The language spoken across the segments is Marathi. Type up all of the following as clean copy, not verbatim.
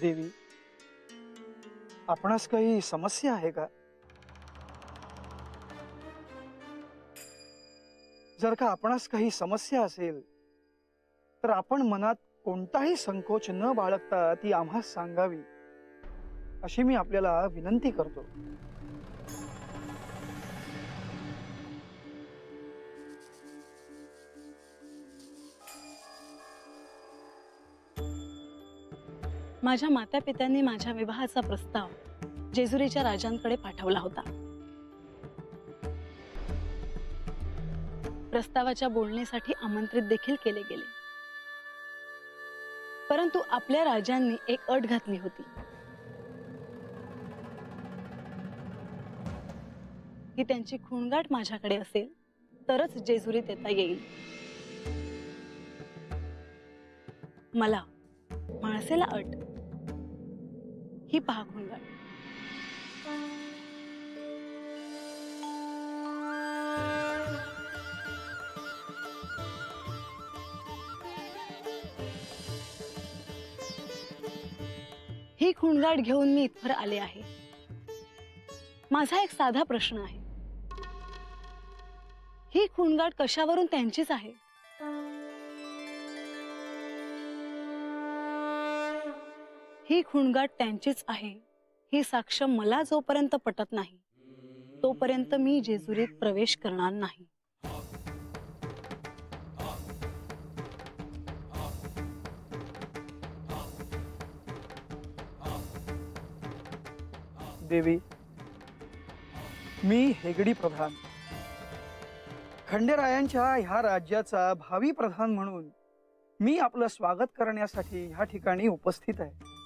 देवी, आपणास काही समस्या आहे का? जर का आपणास काही समस्या असेल तर आपण मनात कोणताही संकोच न बाळगता ती आम्हास सांगावी, अशी मी आपल्याला विनंती करतो. माझ्या मातापित्यांनी माझ्या विवाहाचा प्रस्ताव जेजुरीच्या राजांकडे पाठवला होता. प्रस्तावाच्या बोलणेसाठी आमंत्रित देखील केले गेले, परंतु आपल्या राजांनी एक अट घातली होती की त्यांची खूणगाठ माझ्याकडे असेल तरच जेजुरीत येता येईल. मला माणसेला अट ही पहा खूणगाठ. ही खूणगाठ घेऊन मी इथवर आले आहे. माझा एक साधा प्रश्न आहे, ही खूणगाठ कशावरून त्यांचीच आहे? ही खूणगाठ त्यांचीच आहे ही साक्ष मला जोपर्यंत पटत नाही तोपर्यंत मी जेजुरीत प्रवेश करणार नाही. देवी, मी हेगडी प्रधान, खंडेरायांच्या ह्या राज्याचा भावी प्रधान म्हणून मी आपलं स्वागत करण्यासाठी ह्या ठिकाणी उपस्थित आहे.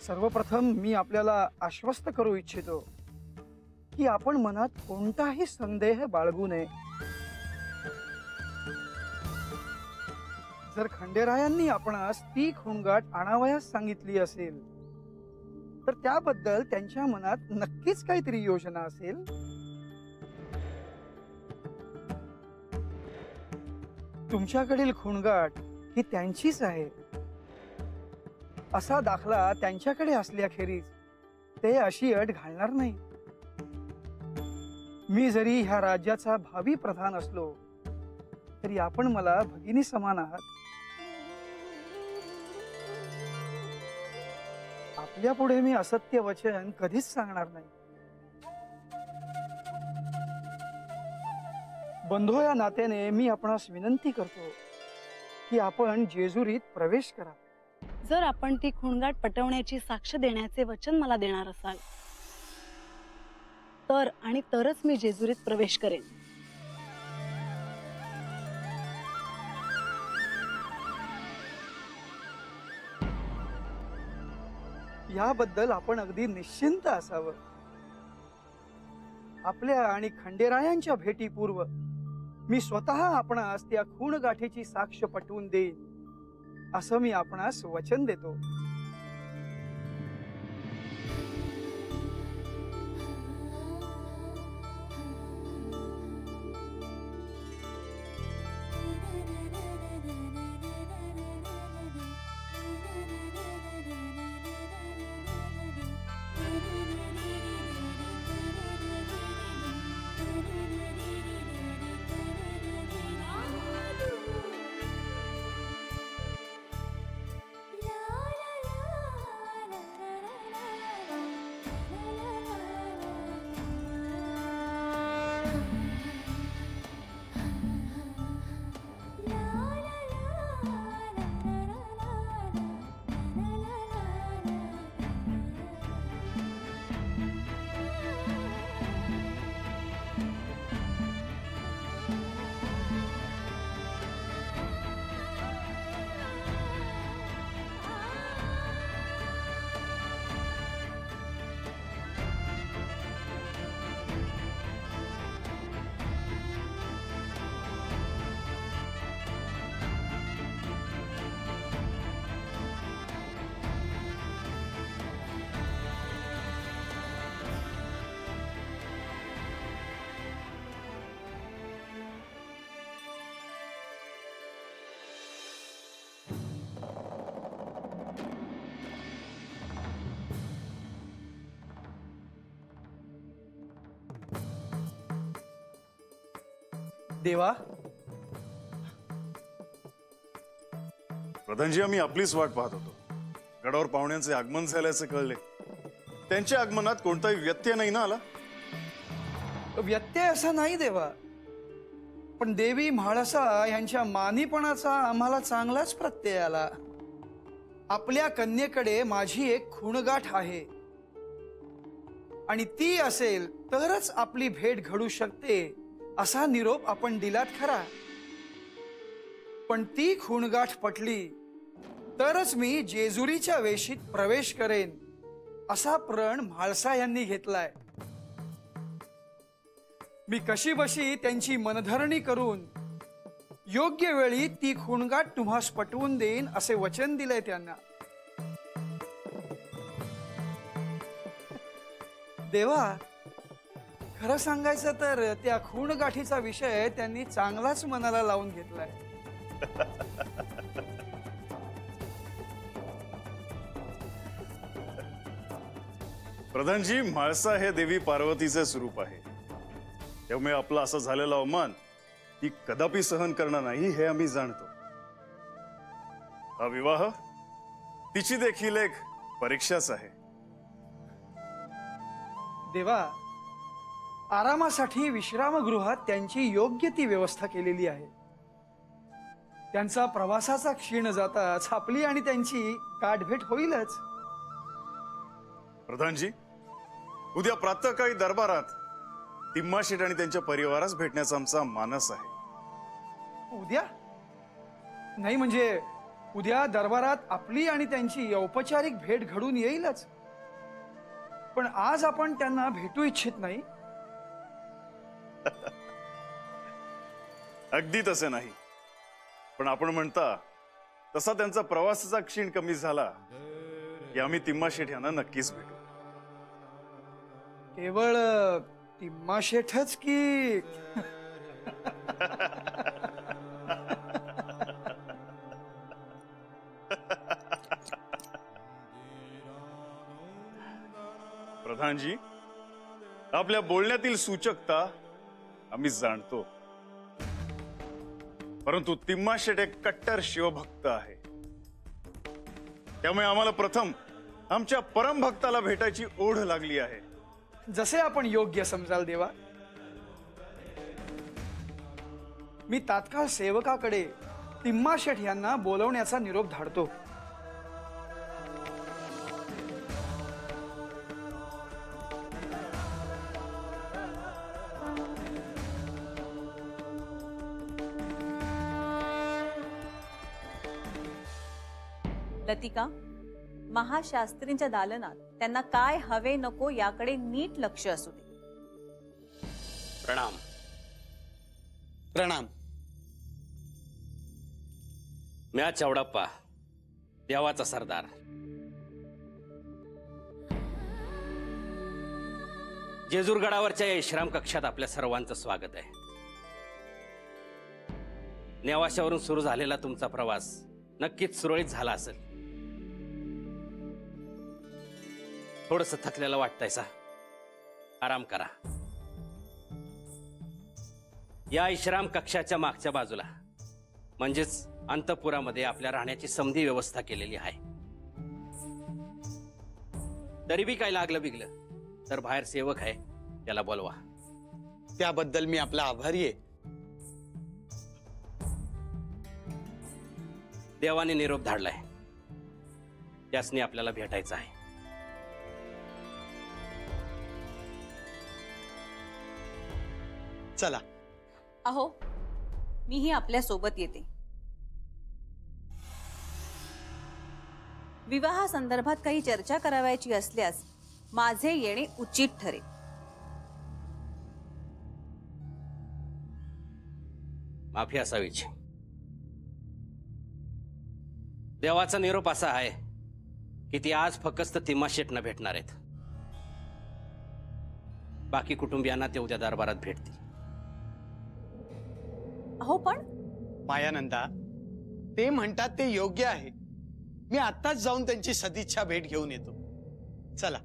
सर्वप्रथम मी आपल्याला आश्वस्त करू इच्छितो की आपण मनात कोणताही संदेह बाळगू नये. जर खंडेरायांनी आपणास ती खूणगाठ आणावयास सांगितली असेल तर त्याबद्दल त्यांच्या मनात नक्कीच काहीतरी योजना असेल. तुमच्याकडील खूणगाठ ही त्यांचीच आहे असा दाखला त्यांच्याकडे असल्याखेरीज ते अशी अट घालणार नाही. मी जरी ह्या राज्याचा भावी प्रधान असलो तरी आपण मला भगिनी समान आहात. आपल्या पुढे मी असत्य वचन कधीच सांगणार नाही. बंधू या नात्याने मी आपणास विनंती करतो की आपण जेजुरीत प्रवेश करा. जर आपण ती खूणगाठ पटवण्याची साक्ष देण्याचे वचन मला देणार असाल तर आणि तरच मी जेजुरीत प्रवेश करेन. याबद्दल आपण अगदी निश्चिंत असावं. आपल्या आणि खंडेरायांच्या भेटीपूर्व मी स्वतः आपणास त्या खूणगाठीची साक्ष पटवून देईन असं मी आपणास वचन देतो. La la देवा, प्रधानजी, आम्ही आपलीच वाट पाहत होतो. गडावर पाहुण्यांचे आगमन झाल्याचे कळले. त्यांच्या आगमनात कोणताही व्यत्यय नाही ना आला? व्यत्यय असा नाही देवा, पण देवी म्हाळसा यांच्या मानीपणाचा आम्हाला चांगलाच प्रत्यय आला. आपल्या कन्येकडे माझी एक खूणगाठ आहे आणि ती असेल तरच आपली भेट घडू शकते असा निरोप आपण दिलात खरा. पण ती खूणगाठ पटली तरच मी जेजुरीच्या वेशीत प्रवेश करेन असा प्रण म्हाळसा यांनी घेतलाय. मी कशीबशी त्यांची मनधरणी करून योग्य वेळी ती खूणगाठ तुम्हास पटवून देईन असे वचन दिलंय त्यांना. देवा, खरं सांगायचं तर त्या खूणगाठीचा विषय त्यांनी चांगलाच मनाला लावून घेतलाय. प्रधानजी, म्हाळसा हे देवी पार्वतीचे स्वरूप आहे. त्यामुळे आपला असं झालेला अवमान ती कदापि सहन करणार नाही हे आम्ही जाणतो. हा विवाह तिची देखील एक परीक्षाच आहे. देवा, आरामासाठी विश्रामगृहात त्यांची योग्य ती व्यवस्था केलेली आहे. त्यांचा प्रवासाचा क्षीण जाताच आपली आणि त्यांची गाठभेट होईलच. प्रधानजी, उद्या प्रातःकाळी दरबारात तिम्माशेठ आणि त्यांच्या परिवारास भेटण्याचा आमचा मानस आहे. उद्या नाही म्हणजे उद्या दरबारात आपली आणि त्यांची औपचारिक भेट घडून येईलच, पण आज आपण त्यांना भेटू इच्छित नाही. अगदी तसे नाही, पण आपण म्हणता तसा त्यांचा प्रवासाचा क्षीण कमी झाला की आम्ही तिम्माशेठ यांना नक्कीच भेटू. केवळ तिम्माशेठच की प्रधानजी, आपल्या बोलण्यातील सूचकता आम्ही जाणतो, परंतु तिम्माशेठ एक कट्टर शिवभक्त आहे. त्यामुळे आम्हाला प्रथम आमच्या परमभक्ताला भेटायची ओढ लागली आहे. जसे आपण योग्य समजाल देवा. मी तात्काळ सेवकाकडे तिम्माशेठ यांना बोलवण्याचा निरोप धाडतो. लतिका, महाशास्त्रींच्या दालनात त्यांना काय हवे नको याकडे नीट लक्ष असू दे. प्रणाम. प्रणाम. म्या चौडप्पा, देवाचा सरदार. जेजूरगडावरच्या या विश्राम कक्षात आपल्या सर्वांचं स्वागत आहे. नेवाशावरून सुरू झालेला तुमचा प्रवास नक्कीच सुरळीत झाला असेल. थोडंसं थकलेलं वाटतंयसा, आराम करा. या विश्राम कक्षाच्या मागच्या बाजूला म्हणजेच अंतपुरामध्ये आपल्या राहण्याची समधी व्यवस्था केलेली आहे. तरी बी काय लागलं बिगलं तर बाहेर सेवक आहे, त्याला बोलवा. त्याबद्दल मी आपला आभारी आहे. देवाने निरोप धाडलाय, त्यासनी आपल्याला भेटायचं आहे. चला. अहो, मीही आपल्या सोबत येते. विवाहासंदर्भात काही चर्चा करावयाची असल्यास माझे येणे उचित ठरेल. माफी असावीची. देवाचा निरोप असा आहे की ती आज फक्त तिम्माशेठना भेटणार आहेत. बाकी कुटुंबियांना ते उद्या दरबारात भेटतील. अहो पण मायानंदा, ते म्हणतात ते योग्य आहे. मी आत्ताच जाऊन त्यांची सदिच्छा भेट घेऊन येतो. चला.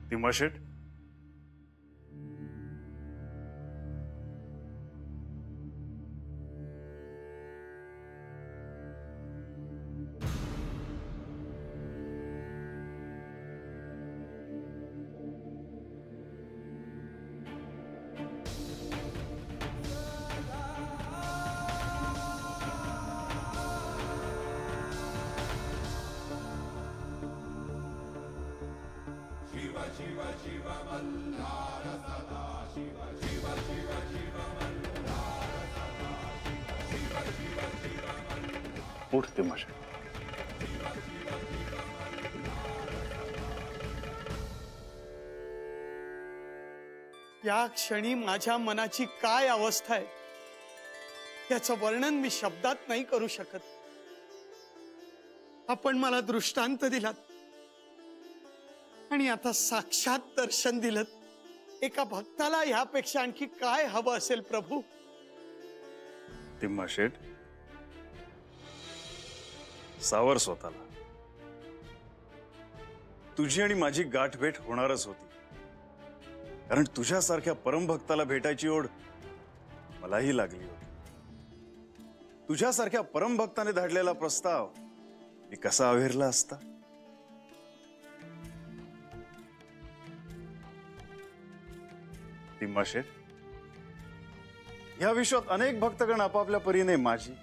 तिमाशेट, उठ तिमाशेट. या क्षणी माझ्या मनाची काय अवस्था आहे याचं वर्णन मी शब्दात नाही करू शकत. आपण मला दृष्टांत दिलात आणि आता साक्षात दर्शन दिलं. एका भक्ताला ह्यापेक्षा आणखी काय हवं असेल प्रभू? तिमाशेट, सावर स्वतःला. तुझी आणि माझी गाठभेट होणारच होती, कारण तुझ्यासारख्या परमभक्ताला भेटायची ओढ मलाही लागली होती. तुझ्यासारख्या परमभक्ताने धाडलेला प्रस्ताव मी कसा अवेरला असता? तिमाशेट, या विश्वात अनेक भक्तगण आपापल्या परीने माझी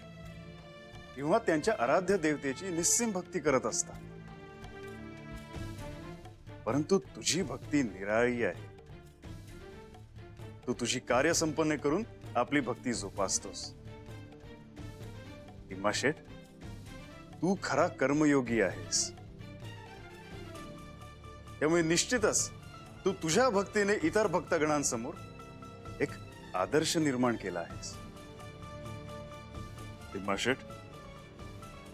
किंवा त्यांच्या आराध्य देवतेची निस्सीम भक्ती करत असतात, परंतु तुझी भक्ती निराळी आहे. तू तुझी कार्य संपन्न करून आपली भक्ती जोपासतोस. तिमाशेट, तू खरा कर्मयोगी आहेस, त्यामुळे निश्चितच तू तुझ्या भक्तीने इतर भक्तगणांसमोर एक आदर्श निर्माण केला आहेस. तिमाशेट,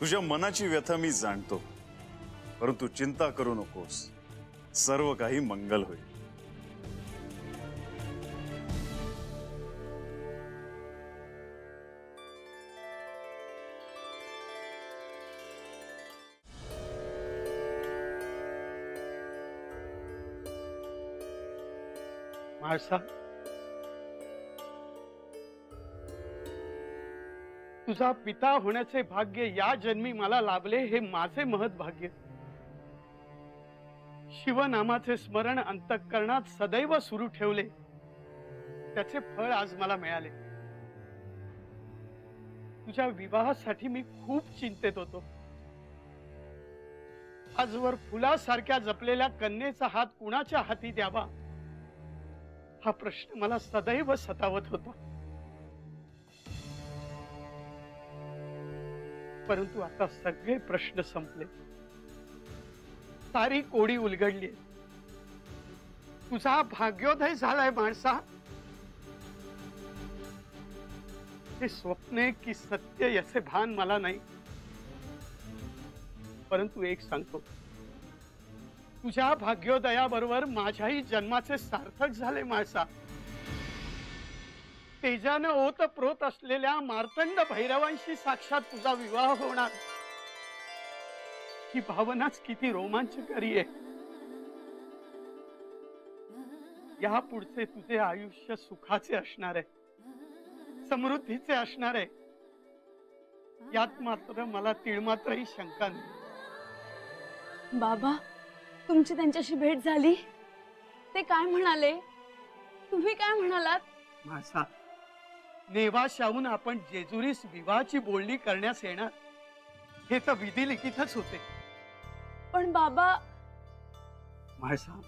तुझ्या मनाची व्यथा मी जाणतो, परंतु चिंता करू नकोस, सर्व काही मंगल होईल. म्हाळसा, तुझा पिता होण्याचे भाग्य या जन्मी मला लाभले हे माझे महत् भाग्य. शिवनामाचे स्मरण अंतःकरणात सदैव सुरू ठेवले त्याचे फळ आज मला मिळाले. तुझ्या विवाहासाठी मी खूप चिंतेत होतो. आजवर फुलासारख्या जपलेल्या कन्येचा हात कुणाच्या हाती द्यावा हा प्रश्न मला सदैव सतावत होता. परंतु आता सगळे प्रश्न संपले, सारी कोडी उलगडली. तुझा भाग्योदय झालाय माणसा. हे स्वप्ने की सत्य याचे भान मला नाही, परंतु एक सांगतो, तुझ्या भाग्योदयाबरोबर माझ्याही जन्माचे सार्थक झाले माणसा. तेजानं ओतप्रोत असलेल्या मार्तंड भैरवांशी साक्षात तुझा विवाह होणार ही भावनाच किती रोमांचकारी आहे. या पुढचे तुझे आयुष्य सुखाचे असणार आहे, समृद्धीचे असणार आहे, यात मात्र मला तिळमात्रही शंका नाही. बाबा, तुमची त्यांच्याशी भेट झाली? ते काय म्हणाले? तुम्ही काय म्हणालात? माझा नेवाशाहून आपण जेजुरीस विवाहाची बोलणी करण्यास येणार हे तर विधी लिखितच होते. पण बाबा, माझा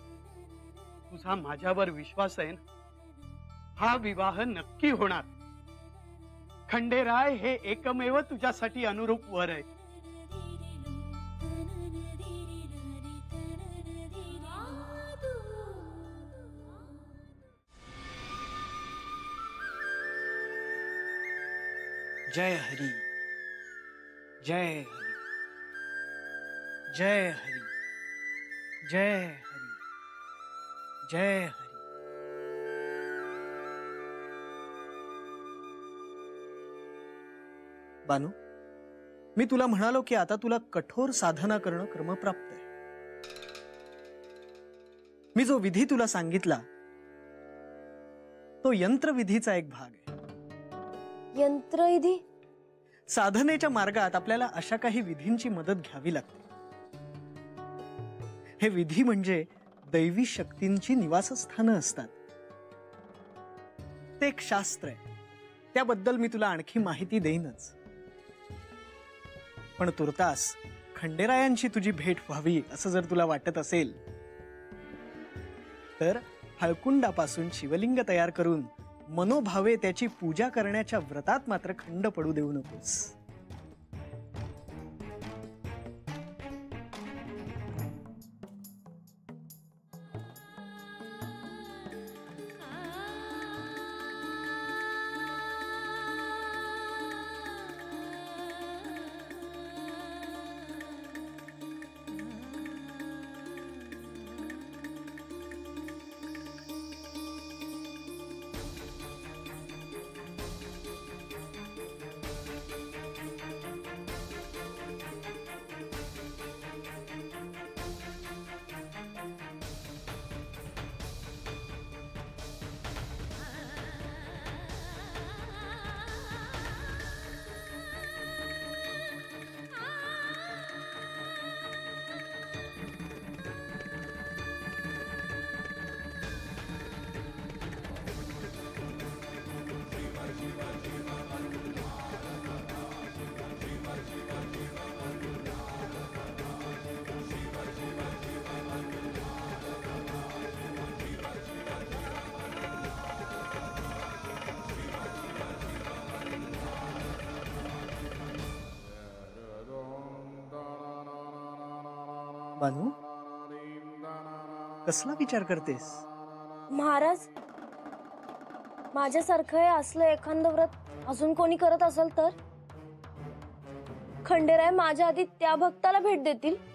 तुझा माझ्यावर विश्वास आहे ना? हा विवाह नक्की होणार. खंडेराय हे एकमेव तुझ्यासाठी अनुरूप वर आहे. जय हरी, जय हरी, जय हरी, जय हरी, जय हरी. बानू, मी तुला म्हणालो की आता तुला कठोर साधना करणं क्रमप्राप्त आहे. मी जो विधी तुला सांगितला तो यंत्रविधीचा एक भाग आहे. यंत्रविधी? साधनेच्या मार्गात आपल्याला अशा काही विधींची मदत घ्यावी लागते. हे विधी म्हणजे दैवी शक्तींची निवासस्थानं असतात. ते एक शास्त्र आहे, त्याबद्दल मी तुला आणखी माहिती देईनच. पण तुर्तास खंडेरायांची तुझी भेट व्हावी असं जर तुला वाटत असेल तर हळकुंडापासून शिवलिंग तयार करून मनोभावे त्याची पूजा करण्याच्या व्रतात मात्र खंड पडू देऊ नकोस. बानू, कसला विचार करतेस? महाराज, माझ्यासारखं हे असलं एखादं व्रत अजून कोणी करत असेल तर खंडेराय माझ्या आधी त्या भक्ताला भेट देतील.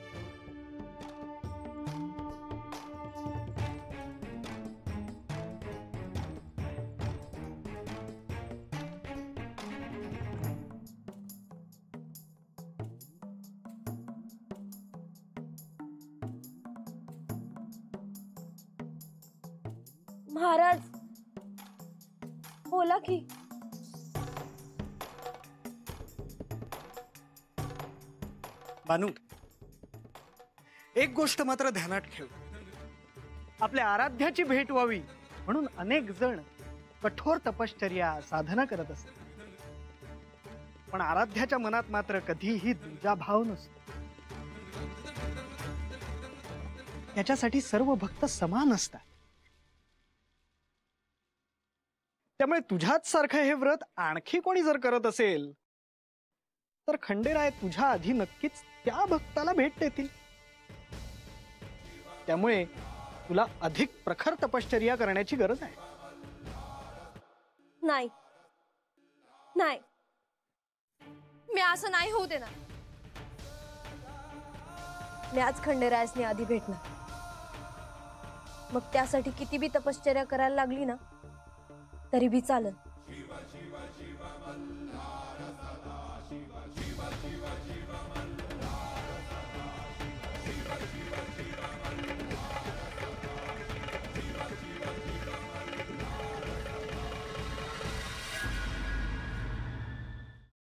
महाराज, बोला की. बानू, एक गोष्ट मात्र ध्यानात ठेव. आपल्या आराध्याची भेट व्हावी म्हणून अनेक जण कठोर तपश्चर्या साधना करत असतात, पण आराध्याच्या मनात मात्र कधीही द्विजाभाव नसतो. त्याच्यासाठी सर्व भक्त समान असतात. त्यामुळे तुझ्याच सारखं हे व्रत आणखी कोणी जर करत असेल तर खंडेराय तुझ्या आधी नक्कीच त्या भक्ताला भेट देतील. त्यामुळे तुला अधिक प्रखर तपश्चर्या करण्याची गरज आहे. नाही नाही, मी असं नाही होऊ देणार. मी आज खंडेरायासनी आधी भेटणार. मग त्यासाठी किती बी तपश्चर्या करायला लागली ना तरी बी चालेल.